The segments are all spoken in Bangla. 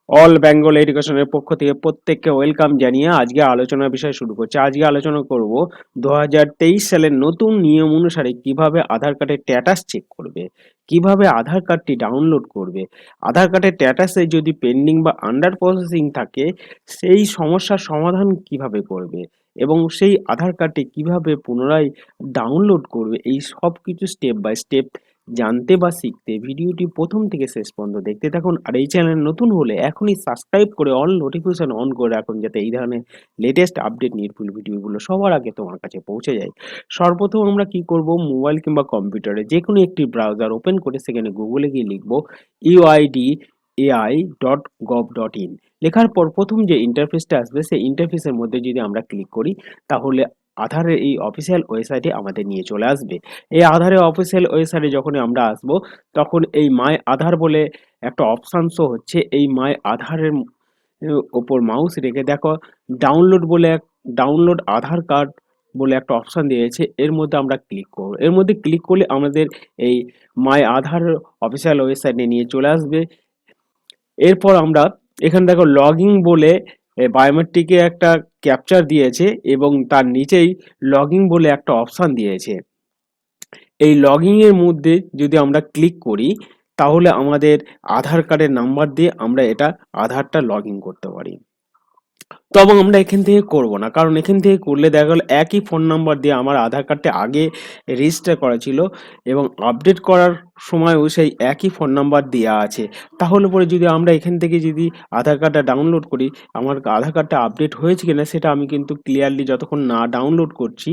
অল বেঙ্গল এডুকেশনের পক্ষ থেকে প্রত্যেককে ওয়েলকাম জানিয়ে আজকে আলোচনার বিষয় শুরু করছি। আজকে আলোচনা করব 2023 সালের নতুন নিয়ম অনুসারে কিভাবে আধার কার্ডের স্ট্যাটাস চেক করবে, কিভাবে আধার কার্ডটি ডাউনলোড করবে, আধার কার্ডের স্ট্যাটাসে যদি পেন্ডিং বা আন্ডার প্রসেসিং থাকে সেই সমস্যার সমাধান কিভাবে করবে এবং সেই আধার কার্ডটি কিভাবে পুনরায় ডাউনলোড করবে, এই সব কিছু স্টেপ বাই স্টেপ জানতে বা শিখতে ভিডিওটি প্রথম থেকে শেষ পর্যন্ত দেখতে থাকুন। আর এই চ্যানেল নতুন হলে এখনই সাবস্ক্রাইব করে অল নোটিফিকেশন অন করে রাখুন, যাতে এই ধরনের লেটেস্ট আপডেট নির্ভুল ভিডিওগুলো সবার আগে তোমার কাছে পৌঁছে যায়। সর্বপ্রথম আমরা কি করব, মোবাইল কিংবা কম্পিউটারে যে কোনো একটি ব্রাউজার ওপেন করে সেখানে গুগলে গিয়ে লিখব uidai.gov.in। লেখার পর প্রথম যে ইন্টারফেসটা আসবে সেই ইন্টারফেসের মধ্যে যদি আমরা ক্লিক করি তাহলে আধারের এই অফিসিয়াল ওয়েবসাইটে আমাদের নিয়ে চলে আসবে। এই আধারের অফিসিয়াল ওয়েবসাইটে যখনই আমরা আসব তখন এই মাই আধার বলে একটা অপশান শো হচ্ছে। এই মাই আধারের ওপর মাউস রেখে দেখো ডাউনলোড আধার কার্ড বলে একটা অপশান দিয়েছে, এর মধ্যে আমরা ক্লিক করব। এর মধ্যে ক্লিক করলে আমাদের এই মাই আধার অফিসিয়াল ওয়েবসাইটে নিয়ে চলে আসবে। এরপর আমরা এখানে দেখো লগইন বলে বায়োমেট্রিকে একটা ক্যাপচার দিয়েছে এবং তার নিচেই লগইন বলে একটা অপশান দিয়েছে। এই লগইন এর মধ্যে যদি আমরা ক্লিক করি তাহলে আমাদের আধার কার্ডের নাম্বার দিয়ে আমরা এটা আধারটা লগইন করতে পারি। তবে আমরা এখান থেকে করব না, কারণ এখান থেকে করলে দেখা গেল একই ফোন নাম্বার দিয়ে আমার আধার কার্ডটা আগে রেজিস্টার করা ছিল এবং আপডেট করার সময়ও সেই একই ফোন নাম্বার দেওয়া আছে। তাহলে পরে যদি আমরা এখান থেকে যদি আধার কার্ডটা ডাউনলোড করি, আমার আধার কার্ডটা আপডেট হয়েছে কিনা সেটা আমি কিন্তু ক্লিয়ারলি যতক্ষণ না ডাউনলোড করছি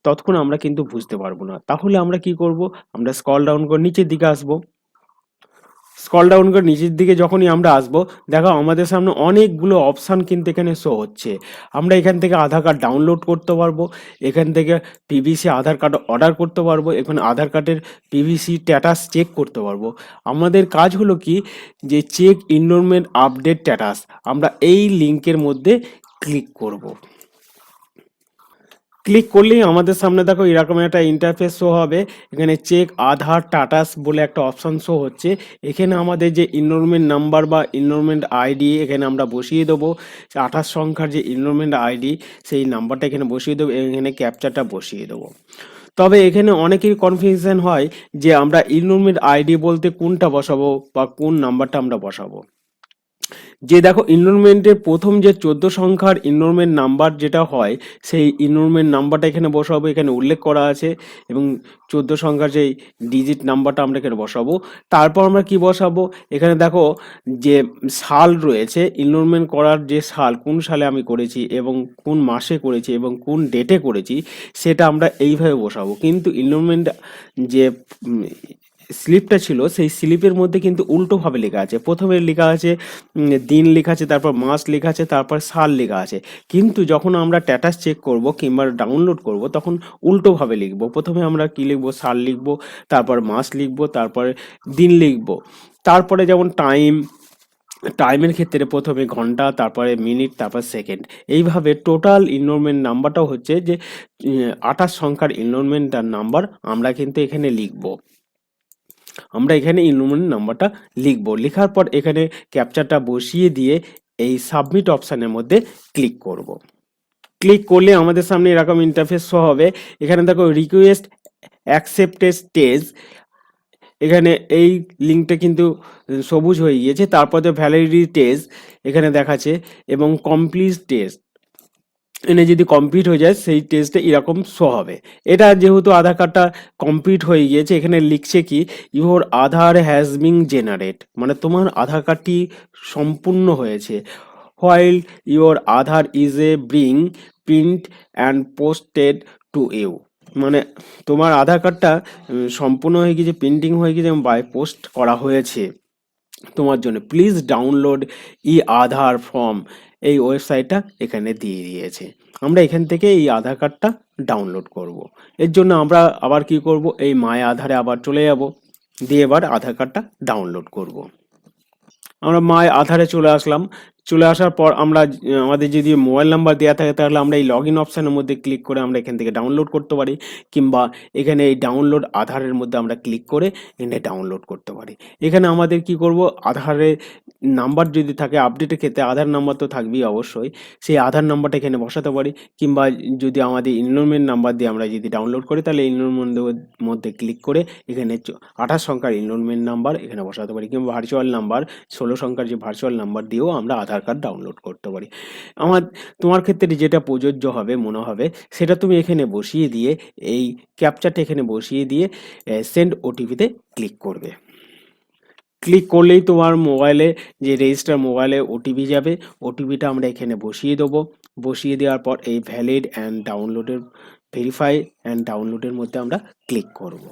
ততক্ষণ আমরা কিন্তু বুঝতে পারবো না। তাহলে আমরা কি করব, আমরা স্ক্রল ডাউন করে নিচের দিকে আসবো। স্ক্রল ডাউন করে নিচের দিকে যখনই আমরা আসবো, দেখো আমাদের সামনে অনেকগুলো অপশান কিন্তু এখানে শো হচ্ছে। আমরা এখান থেকে আধার কার্ড ডাউনলোড করতে পারবো, এখান থেকে পিভিসি আধার কার্ড অর্ডার করতে পারবো, এখানে আধার কার্ডের পিভিসি স্ট্যাটাস চেক করতে পারবো। আমাদের কাজ হলো কি, যে চেক এনরোলমেন্ট আপডেট স্ট্যাটাস, আমরা এই লিঙ্কের মধ্যে ক্লিক করব। ক্লিক করলেই আমাদের সামনে দেখো এরকম একটা ইন্টারফেস শো হবে। এখানে চেক আধার স্ট্যাটাস বলে একটা অপশন শো হচ্ছে। এখানে আমাদের যে এনরোলমেন্ট নাম্বার বা এনরোলমেন্ট আইডি এখানে আমরা বসিয়ে দেবো। 28 সংখ্যার যে এনরোলমেন্ট আইডি সেই নাম্বারটা এখানে বসিয়ে দেবো, এখানে ক্যাপচাটা বসিয়ে দেবো। তবে এখানে অনেকেরই কনফিউশন হয় যে আমরা এনরোলমেন্ট আইডি বলতে কোনটা বসাবো বা কোন নাম্বারটা আমরা বসাবো। যে দেখো এনরোলমেন্টের প্রথম যে 14 সংখ্যার এনরোলমেন্ট নাম্বার যেটা হয় সেই এনরোলমেন্ট নাম্বারটা এখানে বসাবো, এখানে উল্লেখ করা আছে। এবং 14 সংখ্যার যেই ডিজিট নাম্বারটা আমরা এখানে বসাবো। তারপর আমরা কি বসাবো, এখানে দেখো যে সাল রয়েছে, এনরোলমেন্ট করার যে সাল, কোন সালে আমি করেছি এবং কোন মাসে করেছি এবং কোন ডেটে করেছি সেটা আমরা এইভাবে বসাবো। কিন্তু এনরোলমেন্ট যে স্লিপটা ছিল সেই স্লিপের মধ্যে কিন্তু উল্টোভাবে লেখা আছে। প্রথমে লেখা আছে দিন লেখা আছে, তারপর মাস লেখা আছে, তারপর সাল লেখা আছে। কিন্তু যখন আমরা স্ট্যাটাস চেক করব কিংবা ডাউনলোড করব তখন উল্টোভাবে লিখব। প্রথমে আমরা কি লিখব, সাল লিখব, তারপর মাস লিখব, তারপরে দিন লিখব। তারপরে যেমন টাইমের ক্ষেত্রে প্রথমে ঘন্টা, তারপরে মিনিট, তারপর সেকেন্ড। এইভাবে টোটাল এনরোলমেন্ট নাম্বারটাও হচ্ছে যে 28 সংখ্যার এনরোলমেন্ট নাম্বার আমরা কিন্তু এখানে লিখব। আমরা এখানে এনরোলমেন্ট নাম্বারটা লিখব। লেখার পর এখানে ক্যাপচাটা বসিয়ে দিয়ে এই সাবমিট অপশানের মধ্যে ক্লিক করব। ক্লিক করলে আমাদের সামনে এরকম ইন্টারফেস শো হবে। এখানে দেখো রিকোয়েস্ট অ্যাকসেপ্টেড স্টেজ, এখানে এই লিঙ্কটা কিন্তু সবুজ হয়ে গিয়েছে। তারপরে ভ্যালিডিটি টেস্ট এখানে দেখাচ্ছে এবং কমপ্লিট টেস্ট, এনে যদি কমপ্লিট হয়ে যায় সেই টেস্টে এরকম শো হবে। এটা যেহেতু আধার কার্ডটা কমপ্লিট হয়ে গিয়েছে, এখানে লিখছে কি your Aadhaar has been generate, মানে তোমার আধার কার্ডটি সম্পূর্ণ হয়েছে। While your Aadhaar is a bring print and posted to you, মানে তোমার আধার কার্ডটা সম্পূর্ণ হয়ে গিয়েছে, প্রিন্টিং হয়ে গিয়েছে এবং বাই পোস্ট করা হয়েছে তোমার জন্য। Please download E Aadhaar form, এই ওয়েবসাইটটা এখানে দিয়ে দিয়েছে। আমরা এখান থেকে এই আধার কার্ডটা ডাউনলোড করব। এর জন্য আমরা আবার কি করব, এই মাই আধারে আবার চলে যাব, দিয়ে এবার আধার কার্ডটা ডাউনলোড করব। আমরা মাই আধারে চলে আসলাম। চলে আসার পর আমরা আমাদের যদি মোবাইল নাম্বার দেওয়া থাকে তাহলে আমরা এই লগ ইন অপশানের মধ্যে ক্লিক করে আমরা এখান থেকে ডাউনলোড করতে পারি, কিংবা এখানে এই ডাউনলোড আধারের মধ্যে আমরা ক্লিক করে এখানে ডাউনলোড করতে পারি। এখানে আমাদের কি করব, আধারের নাম্বার যদি থাকে আপডেটের ক্ষেত্রে আধার নাম্বার তো থাকবেই অবশ্যই, সেই আধার নাম্বারটা এখানে বসাতে পারি, কিংবা যদি আমাদের এনরোলমেন্ট নাম্বার দিয়ে আমরা যদি ডাউনলোড করি তাহলে এনরোলমেন্টের মধ্যে ক্লিক করে এখানে 28 সংখ্যার এনরোলমেন্ট নাম্বার এখানে বসাতে পারি, কিংবা ভার্চুয়াল নাম্বার 16 সংখ্যার যে ভার্চুয়াল নাম্বার দিয়েও আমরা আধার কার্ড ডাউনলোড করতে পারি। আমার তোমার ক্ষেত্রে যেটা প্রযোজ্য হবে মনে হবে সেটা তুমি এখানে বসিয়ে দিয়ে এই ক্যাপচাটা এখানে বসিয়ে দিয়ে সেন্ড ওটিপিতে ক্লিক করবে। ক্লিক করলেই তোমার মোবাইলে যে রেজিস্টার মোবাইলে ওটিপি যাবে, ওটিপিটা আমরা এখানে বসিয়ে দেবো। বসিয়ে দেওয়ার পর এই ভ্যালিড অ্যান্ড ডাউনলোডের ভেরিফাই অ্যান্ড ডাউনলোডের মধ্যে আমরা ক্লিক করব।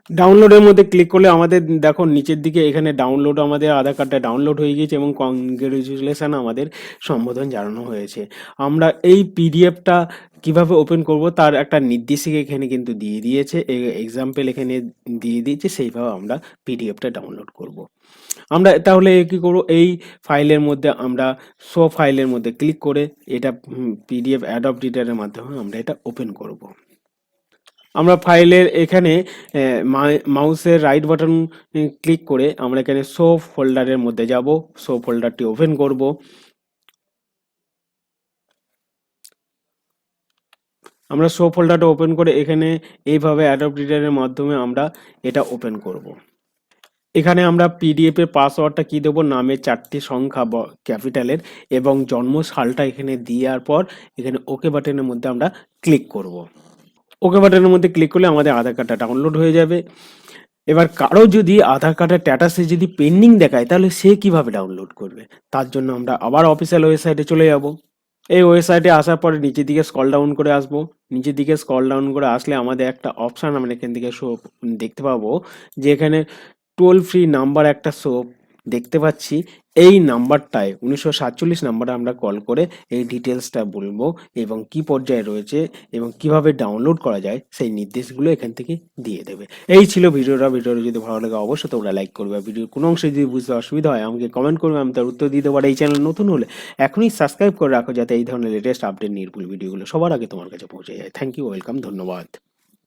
ডাউনলোডের মধ্যে ক্লিক করলে আমাদের দেখো নিচের দিকে এখানে ডাউনলোড, আমাদের আধার কার্ডটা ডাউনলোড হয়ে গিয়েছে এবং কংগ্রেচুলেশন আমাদের সম্বোধন জানানো হয়েছে। আমরা এই পিডিএফটা কিভাবে ওপেন করব তার একটা নির্দেশিকা এখানে কিন্তু দিয়ে দিয়েছে, এক্সাম্পল এখানে দিয়ে দিয়েছে, সেইভাবে আমরা পিডিএফটা ডাউনলোড করব। আমরা তাহলে কি করব, এই ফাইলের মধ্যে আমরা শো ফাইলের মধ্যে ক্লিক করে এটা পিডিএফ অ্যাডব রিডারের মাধ্যমে আমরা এটা ওপেন করব। আমরা ফাইলের এখানে মাউসের রাইট বাটন ক্লিক করে আমরা এখানে শো ফোল্ডারের মধ্যে যাব, শো ফোল্ডারটি ওপেন করব। আমরা শো ফোল্ডারটা ওপেন করে এখানে এইভাবে অ্যাডব রিডারের মাধ্যমে আমরা এটা ওপেন করব। এখানে আমরা পিডিএফ এর পাসওয়ার্ডটা কি দেবো, নামের 4টি সংখ্যা ক্যাপিটালের এবং জন্ম সালটা এখানে দেওয়ার পর এখানে ওকে বাটনের মধ্যে আমরা ক্লিক করব। ওকে বাটনের মধ্যে ক্লিক করলে আমাদের আধার কার্ডটা ডাউনলোড হয়ে যাবে। এবার কারো যদি আধার কার্ডের স্ট্যাটাসে যদি পেন্ডিং দেখায় তাহলে সে কিভাবে ডাউনলোড করবে, তার জন্য আমরা আবার অফিসিয়াল ওয়েবসাইটে চলে যাব। এই ওয়েবসাইটে আসার পরে নিচের দিকে স্ক্রল ডাউন করে আসবো। নিচের দিকে স্ক্রল ডাউন করে আসলে আমাদের একটা অপশান আমরা এখান থেকে দেখতে পাবো, যে এখানে টোল ফ্রি নাম্বার একটা দেখতে পাচ্ছি। এই নাম্বারটায় 1947 নাম্বারে আমরা কল করে এই ডিটেলসটা বলবো এবং কি পর্যায়ে রয়েছে এবং কিভাবে ডাউনলোড করা যায় সেই নির্দেশগুলো এখান থেকে দিয়ে দেবে। এই ছিল ভিডিওটা যদি ভালো লাগে অবশ্যই তোমরা লাইক করবে। ভিডিওর কোনো অংশে যদি বুঝতে অসুবিধা হয় আমাকে কমেন্ট করবে, আমি তার উত্তর দিতে পারি। এই চ্যানেল নতুন হলে এখনই সাবস্ক্রাইব করে রাখো যাতে এই ধরনের লেটেস্ট আপডেট নির্ভুল ভিডিওগুলো সবার আগে তোমার কাছে পৌঁছে যায়। থ্যাংক ইউ, ওয়েলকাম, ধন্যবাদ।